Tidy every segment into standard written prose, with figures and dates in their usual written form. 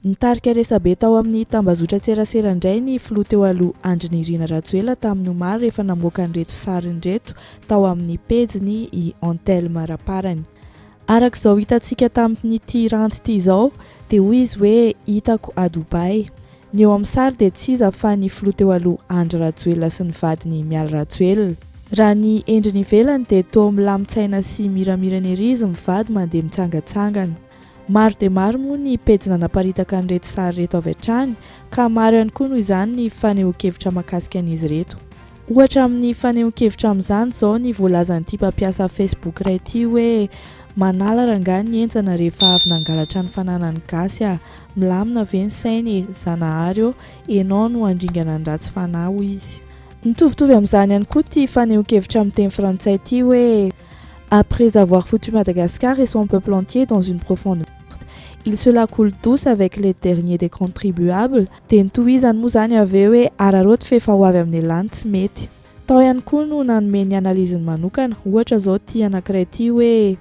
Nitarika resabe tao amin'ny tambazotra tserasera indray ny filoha teo aloha Andry Nirina Rajoelina tamin'ny omaly rehefa namoaka an'ireto sarin'ireto tao amin'ny pejiny i Antelme Raparany. Arak'izao hitantsika tamin'ity ranty ity izao dia hoy izy hoe hitako a Dubai. Ny eo amin'ny sary dia tsy iza fa ny filoha teo aloha Andry Rajoelina sy ny vadiny Mialy Rajoelina. Raha ny endriny ivelany dia toa milamin-tsaina sy miramirana ery izy mivady mandeha mitsangatsangana. Maro dia maro moa ny pejina naparitaka an'ireto sary reto avy hatrany ka maro ihany koa noho izany ny fanehoan-kevitra mahakasika an'izy reto. Ohatra amin'ny fanehoan-kevitra amin'izany izao ny voalazan'ity mpampiasa Facebook iray ity hoe manala rangahy ny enjana rehefa avy nangalatra ny fananany gasy milamina ve ny sainy Zanahary eo ianao no andringana ny ratsy fanahy hoy izy. Mitovitovy amin'izany ihany koa ity fanehoan-kevitra amin'ny teny frantsay ity hoe après avoir foutu Madagascar et son peuple entier dans une profonde il se la coule douce avec les derniers des contribuables dia nitohizany moa zany aveo hoe araroty fefa ho avy amin'ny lany tsy mety. Tao ihany koa no nanome ny analiziny manokana ohatra zao ity anankiray ity hoe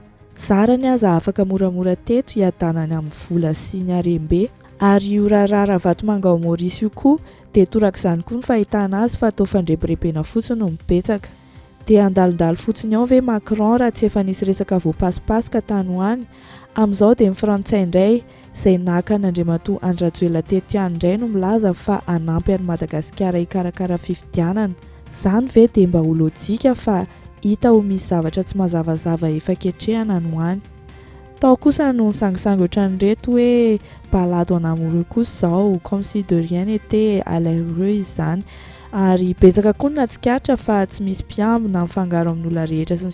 zarany aza afaka moramora teto hiadanany amin'ny vola sy ny harembe ary io rarara Vatomanga ao Maurice io koa dia torak'izany koa ny fahitana azy fa atao fandrebirebena fotsiny no mipetsaka. Dia andalondalo fotsiny ao ve Macron raha tsy efa nisy resaka voapasipasoka tany hoany. Amin'izao dia ny frantsay indray izay naka n'Andriamatoa Andry Rajoelina teto ihany indray no milaza fa hanampy an'i Madagasikara hikarakara fifidianana. Izany ve dia mba ho lôjika fa hita ho misy zavatra tsy mazavazava efa ketrehana no hany. Tao kosa no nisangisangy ohatran'ireto hoe balado en amoureux kosa izao comme si de rien n'était à l'air heureux izany. Ary betsaka koa no natsikatra fa tsy misy mpiambina mifangaro amin'olona rehetra sy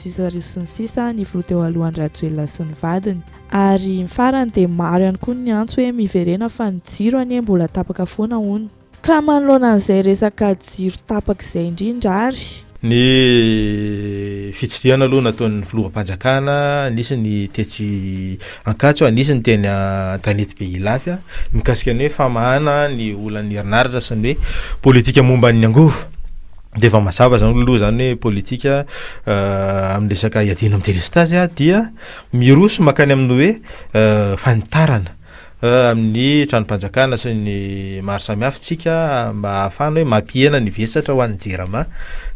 ny sisa ny filoha teo aloha Andry Rajoelina sy ny vadiny. Ary ny farany dia maro ihany koa ny antso hoe miverena fa ny jiro anie mbola tapaka foana hono. Ka manoloana an'izay resaka jiro tapaka izay indrindra ary. Ny fitsidihana aloha nataon'ny filoham-panjakana nisy ny tetsy Ankatso nisy ny teny an-tanety be ilafy mikasika ny hoe famahana ny olan'ny herinaratra sy ny hoe politika momba ny angovo dia efa mazava zany aloha zany hoe politika amin'ny resaka iadina amin'ny délestage dia miroso makany amin'ny hoe fanitarana amin'ny tranom-panjakana sy ny maro samihafa tsika mba ahafahana hoe mampiena ny vesatra ho an'ny jerama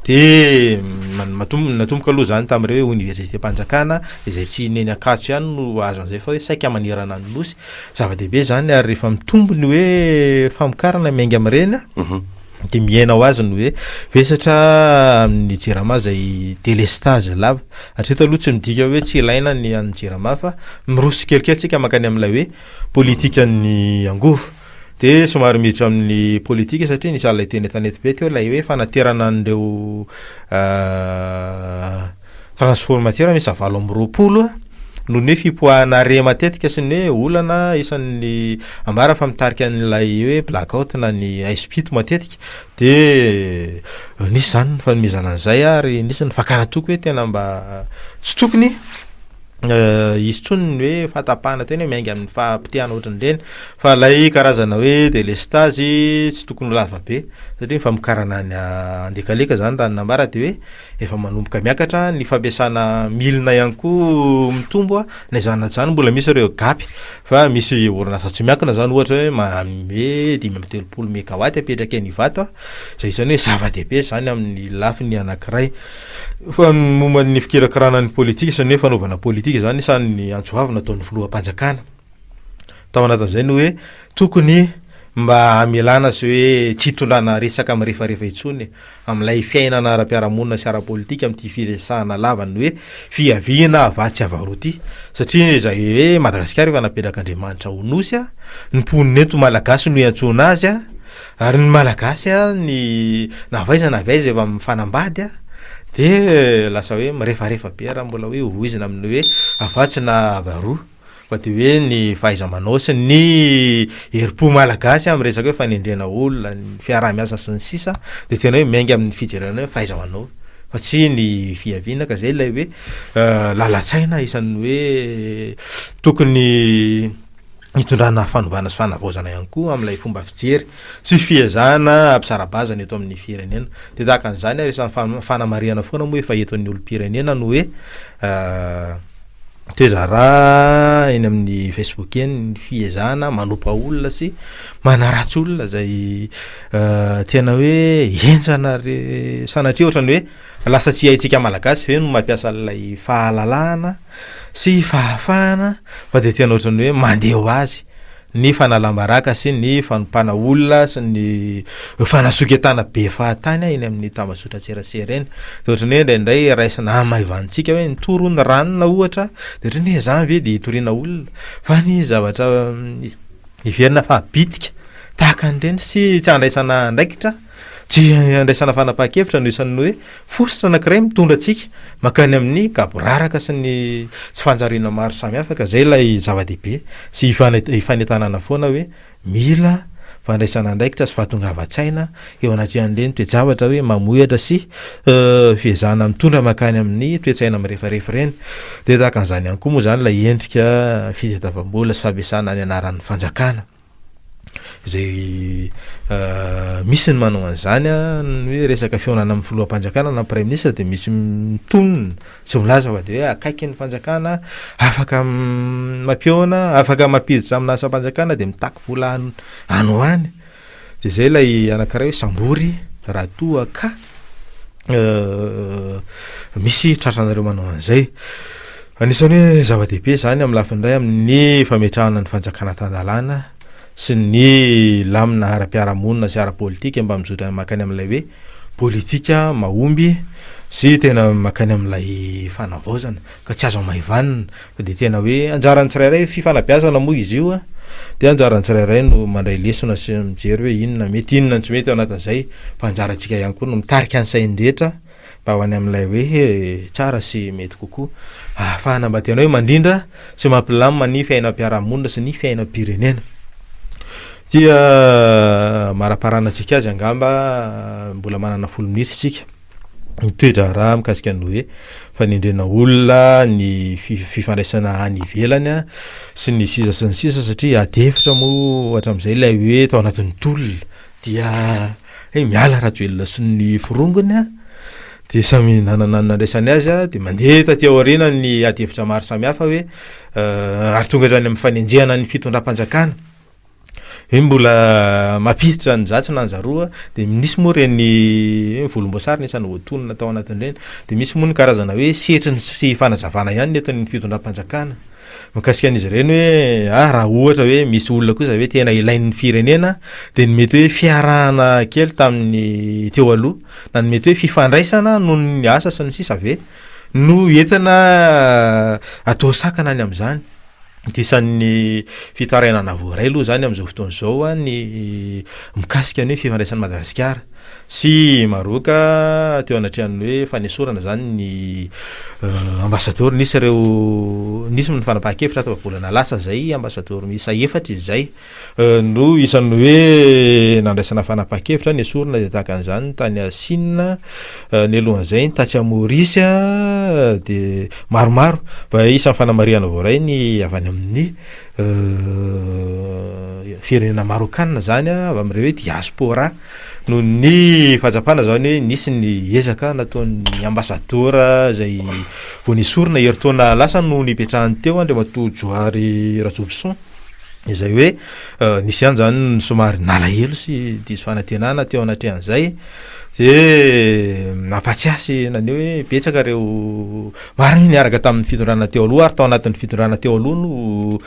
dia natomboka aloha zany tamin'ireo hoe université-mpanjakana izay tsy neny Ankatso ihany no azo an'izay fa hoe saika manirana ny nosy zava-dehibe zany ary rehefa mitombo ny hoe famokarana miainga amin'ireny dia miaina ho azy ny hoe vesatra amin'ny jerama izay délestage lava hatreto aloha tsy midika hoe tsy ilaina ny an'ny jerama fa miroso kelikely tsika makany amin'ilay hoe politika ny angovo dia somary miditra amin'ny politika satria nisy alay teny tanety be teo ilay hoe fanaterana an'ireo transformateur misy 9 noho ny hoe fipoahana re matetika sy ny hoe olana isan'ny ambara fa mitarika an'ilay hoe blackout na ny ice-pit matetika dia nisy zany fanomezana an'izay ary nisy ny fakana toky hoe tena mba tsy tokony izy tsony hoe fahatapahana tena hoe miainga amin'ny fahampitehana ohatran'ireny fa lay karazana hoe délestage tsy tokony lava be satria famokarana ny andekaleka zany raha nambara dia hoe efa manomboka miakatra ny fampiasana milina ihany koa mitombo na izany zany mbola misy ireo gapy fa misy orinasa tsy miankina zany ohatra hoe manome 5.3 mégawatt apetraka ny vato izay isany hoe zava-dehibe zany amin'ny lafiny anankiray fa momba ny fikirakarana ny politika isany hoe fanaovana politika zany isany antsoavina ataon'ny filoham-panjakana tao anatin'izay no hoe tokony mba amelana sy hoe tsy hitondrana resaka amin'ny rehefarehefa intsony amin'ilay fiainana ara-piarahamonina sy ara-politika amin'ity firesahana lavany hoe fiaviana avatsy avaroty satria izay hoe Madagasikara efa napetraka Andriamanitra ho nosy ny mponina eto malagasy no iantsona azy ary ny malagasy ny navaiza efa mifanambady dia lasa hoe mirefarefa be raha mbola hoe hoizina amin'ny hoe avatsy na avaroa fa dia hoe ny fahaiza-manao sy ny herim-po malagasy amin'ny resaka hoe fanendrena olona ny fiaraha-miasa sy ny sisa dia tena hoe miainga amin'ny fijerena hoe fahaiza-manao fa tsy ny fiaviana ka zay ilay hoe lalatsaina isan'ny hoe tokony hitondrana fanovana sy fanavaozana ihany koa amin'ilay fomba fijery sy fiezahana ampisarabazana eto amin'ny firenena dia tahaka an'izany rehefa fanamariana foana moa efa eto amin'ny olo-pirenena no hoe toezara eny amin'ny Facebook eny ny fiezana manompa olona sy manaratsy olona zay tena hoe enjana sanatria ohatrany hoe lasa tsy haitsika malagasy ve no mampiasa an'ilay fahalalahana sy fahafahana fa de tena ohatrany hoe mandeha ho azy ny fanalambaraka sy ny fanompana olona sy ny fanasoketana be fahatany eny amin'ny tambazotra tserasera eny de ohatrany hoe indraindray raisana amaivantsika hoe nitoro ny ranona ohatra de ohatrany hoe zany ve de hitoriana olona fa ny zavatra iverina fa bitika tahaka an'ireny sy tsy andraisana andraikitra tsy andraisana fanapaha-kevitra no isan'ny hoe fositra anankiray mitondra antsika makany amin'ny gaboraraka sy ny tsy fanjariana maro samihafa ka zay lay zava-dehibe sy ifanentanana foana hoe mila fandraisana andraikitra sy fahatongava-tsaina eo anatrehan'ireny toe-javatra hoe mamohatra sy fiezahana mitondra makany amin'ny toe-tsaina mirefarefa ireny de tahaka an'izany ihany koa moa zany lay endrika fitadiavam-bola sy fampiasana ny anaran'ny fanjakana zay misy ny manao an'izany hoe resaka fionana amin'ny filoham-panjakana na prime ministre de misy mitonona sy milaza fa de hoe akaiky ny fanjakana afaka mampiona afaka mampiditra amina asa-panjakana de mitaky vola ano any de zay lay anankiray hoe sambory raha toa ka misy tratranareo manao an'izay anisany hoe zava-dehibe zany amin'ny lafindray amin'ny fametrahana ny fanjakana tandalana sy ny lamina ara-piaramonina sy ara-politika mba mizotra makany amin'ilay hoe politika mahomby sy tena makany amin'ilay fanavaozana ka tsy azo maivanina de tena hoe anjarany tsirairay fifanabiazana moa izy io de anjarany tsirairay no mandray lesona sy mijery hoe inona mety inona tsy mety ao anatin'izay fa anjarantsika ihany koa no mitarika ny sainydrehetra mba ho any amin'ilay hoe tsara sy mety kokoa ahafahana mba tena hoe mandrindra sy mampilamina ny fiainam-piarahamonina sy ny fiainam-pirenena dia maraparana antsika azy angamba mbola manana 10 minitra isika mitoetra raha mikasika ny hoe fanendrena olona ny fifandraisana any ivelany sy ny sisa sy ny sisa satria adefitra moa hatramin'izay ilay hoe tao anatin'ny tolona dia miala rahatsoelona sy ny firongony de samy nananana andraisany azy de mandeha taty aoriana ny adefitra maro samihafa hoe ary tonga hatrany amin'ny fanenjehana ny fitondram-panjakana hoe mbola mampiditra ny zatsy na anjaroa de misy moa reny volomboasary ny isany voatonona tao anatin'ireny de misy moa ny karazana hoe setriny sy fanazavana ihany netin'ny fitondram-panjakana mikasika an'izy ireny hoe raha ohatra hoe misy olona kosa hoe tena ilain'ny firenena de ny mety hoe fiarahana kely tamin'ny teo aloha na ny mety hoe fifandraisana noho ny asa sy ny sisa ve no entina atao sakana any amin'izany de isan'ny fitarainana voaray aloha zany amin'izao fotoan'izao ny mikasika ny hoe fifandraisan'ny Madagasikara sy maroka teo anatrehan'ny hoe fanesorana zany ny ambasador nisy ireo nisy ny fanapahan-kevitra tavabolana lasa zay ambasador miisa 4 izy zay no isan'ny hoe nandraisana fanapahan-kevitra ny esorana de tahaka an'izany tany Chine ny alohan'izay tatsy Maorisy de maromaro fa isan'ny fanamariana voaray ny avy any amin'ny firenena marokana zany avy amin'ireo hoe diaspora no ny fahazapana zany hoe nisy ny ezaka nataon'ny ambasadora zay vao nisorina heritaona lasa no nipetrahany teo Andriamatoa Johary Rajobison izay hoe nisy ihany zany somary nalahelo sy diso fanantenana teo anatrehan'izay de nampatsiasy nany hoe betsaka reo mariny niaraka tamin'ny fitondrana teo aloha ary tao anatin'ny fitondrana teo aloha no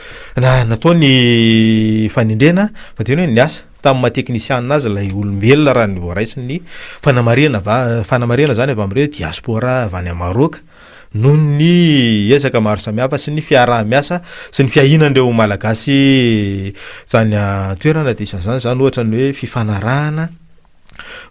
natao ny fanendrena fa tena hoe niasa tamin'ny mateknisianina azy lay olombelona raha ny voaraisy ny fanamarena zany avy amin'ireo diaspora avy any Maroka noho ny ezaka maro samihafa sy ny fiaraha-miasa sy ny fiahinan'ireo malagasy tany toerana de isan'izany zany ohatra ny hoe fifanarahana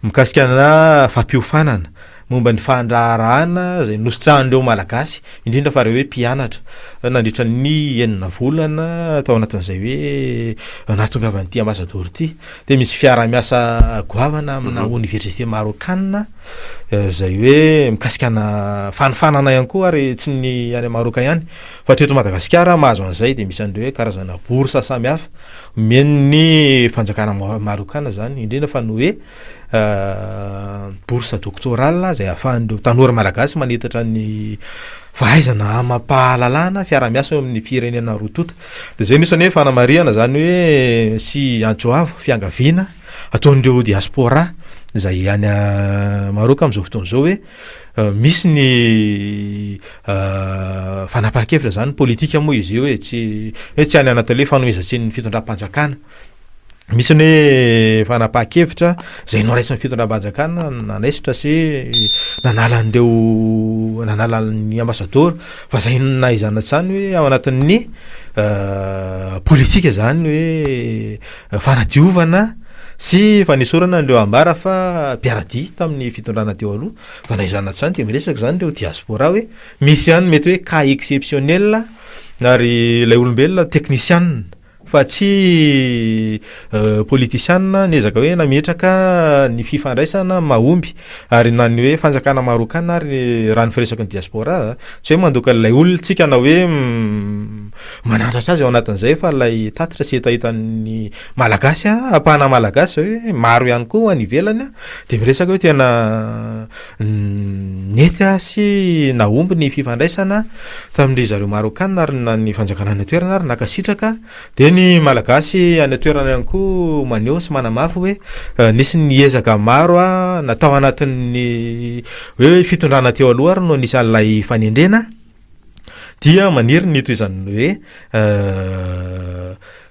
mikasika na fampiofanana momba ny fandraharahana zay nositsahan'ireo malagasy indrindra fa reo hoe mpianatra nandritra ny 9 volana tao anatin'izay hoe nahatongavan'ity ambasador ity de misy fiaraha-miasa goavana amina université marokana zay hoe mikasikana fanifanana ihany koa ary tsy ny any Maroka ihany fa treto Madagasikara mahazo an'izay de misy an'ireo hoe karazana boursa samihafa men'ny fanjakana marokana zany indrindra fa no hoe boursa doctorale zay ahafahan'ireo tanora malagasy manitatra ny fahaizana amampahalalana fiara-miasa eo amin'ny firenena rotota. De zay nisany hoe fanamariana zany hoe sy antsoavo fiangaviana ataon'ireo diaspora zay any Maroc am'izao fotoana zao hoe misy ny fanapahan-kevitra zany politika moa izy io hoe tsy any anaty le fanomezantsiny ny fitondram-panjakana. Misy ny hoe fanapahan-kevitra zay noraisan'ny fitondram-panjakana nanaisitra sy nanalan'ny ambassadeur fa zay naizana zany hoe ao anatin'ny politika zany hoe fanadiovana sy fanesorana andreo ambara fa mpiarady tamin'ny fitondrana teo aloha fa naizana zany de miresaka zany reo diaspora hoe misy ihany mety hoe cas exceptionnel ary lay olombelona technicien fa tsy politicianna nezaka hoe nametraka ny fifandraisana mahomby ary na ny hoe fanjakana marokana ary raha ny firesaka ny diaspora tsy hoe mandoka lay olontsika na hoe manandratra azy ao anatin'izay fa lay tatitra sy etahitan'ny malagasy apahana malagasy hoe maro ihany koa any ivelany de miresaka hoe tena nety sy nahomby ny fifandraisana tamin'ndry zareo marokana ary na ny fanjakana ny toerana ary nakasitraka de ny malagasy any toerana ihany koa maneho sy manamafy hoe nisy ny ezaka maro natao anatin'ny hoe fitondrana teo aloha ary no nisy an'ilay fanendrena dia maniry ny toizany hoe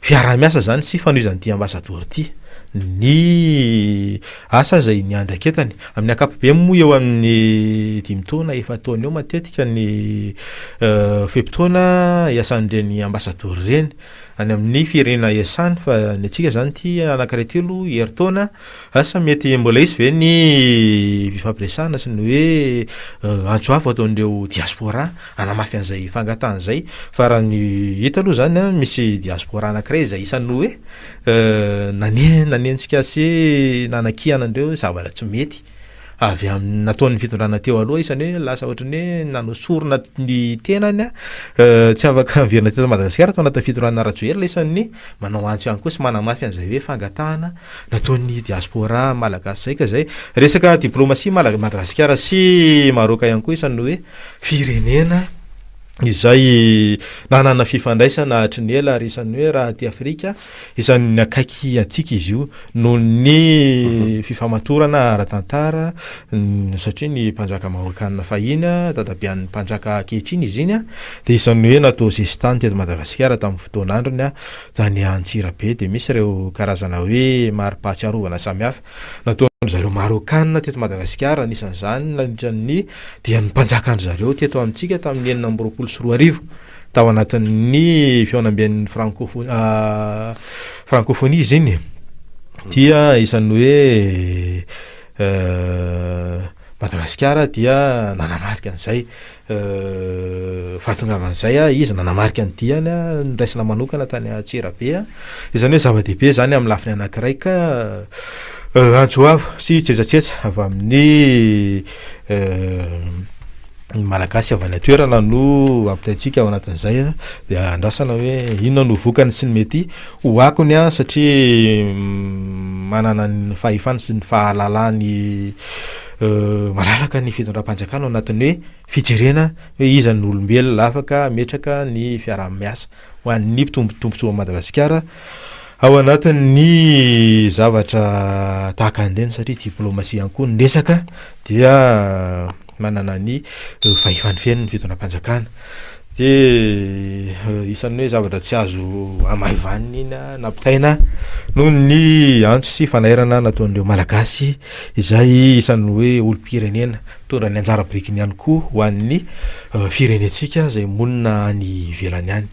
fiara-miasa zany sy fanoizan'ity ambassadeur ty ny asa zay ny andraketany amin'ny akapobe moa eo amin'ny 5 taona efa taona eo matetika ny fempotoana iasan'ireny ambassadeur reny any amin'ny firenena iasany fa ny atsika zany ty anankiray telo herintaona asa mety mbola isy ve ny fifampiresahana sy ny hoe antsoavo ataon'ireo diaspora anamafy an'izay fangatahana zay fa raha ny hita aloha zany misy diaspora anankiray zay isany hoe nanentsika sy nanakihana andreo zavatra tsy mety avy amin'ny nataon'ny fitondrana teo aloha isany hoe lasa ohatrany hoe nanosorona ny tenany tsy afaka averina teto Madagasikara atao anatin'ny fitondrana rajoelina isan'ny manao antso ihany koa sy manamafy an'izay hoe fangatahana nataon'ny diaspora malagasy zay ka zay resaka diplomasia Madagasikara sy Maroc ihany koa isan'ny hoe firenena izay nanana fifandraisana hatry ny ela ary isan'ny hoe raha ty Afrika isan'ny akaiky atsika izy io noho ny fifamatorana ara-tantara satria ny mpanjaka marokana fahiny tadabian'ny mpanjaka ankehitriny izy iny de isan'ny hoe natao zestany teto Madagasikara tamin'ny fotoan'androny tany Antsirabe de misy ireo karazana hoe mari-pahatsiarovana samihafa natao zareo marokana teto Madagasikara anisan'izany nandritran'ny dia ny mpanjakandry zareo teto amintsika tamin'ny 1924 tao anatin'ny fianambian'ny francophonie izy iny dia isan'ny hoe Madagasikara dia nanamarika an'izay fahatongavan'izay izy nanamarika ny diany niraisina manokana tany Antsirabe izany hoe zava-dehibe zany amin'ny lafiny anankiray ka antsoavo sy tsetsatsetsy avy amin'ny malagasy avy any atoerana no ampitaitsika ao anatin'izay de andrasana hoe inona no vokany sy ny mety ho akony satria manana ny fahefany sy ny fahalalany malalaka ny fitondram-panjakana ao anatin'ny hoe fijerena hoe izany olombelona afaka metraka ny fiaraha-miasa ho an'ny mpitombotombontsoa Madagasikara ao anatin'ny zavatra tahaka an'ireny satria diplomasia ihany koa ny resaka dia manana ny fahefany feno ny fitondram-panjakana de isan'ny hoe zavatra tsy azo amaivany iny nampitaina noho ny antso sy fanairana nataon'ireo malagasy izay isan'ny hoe olo-pirenena tondra ny anjara birikiny ihany koa ho an'ny firenentsika zay monina any ivelany any.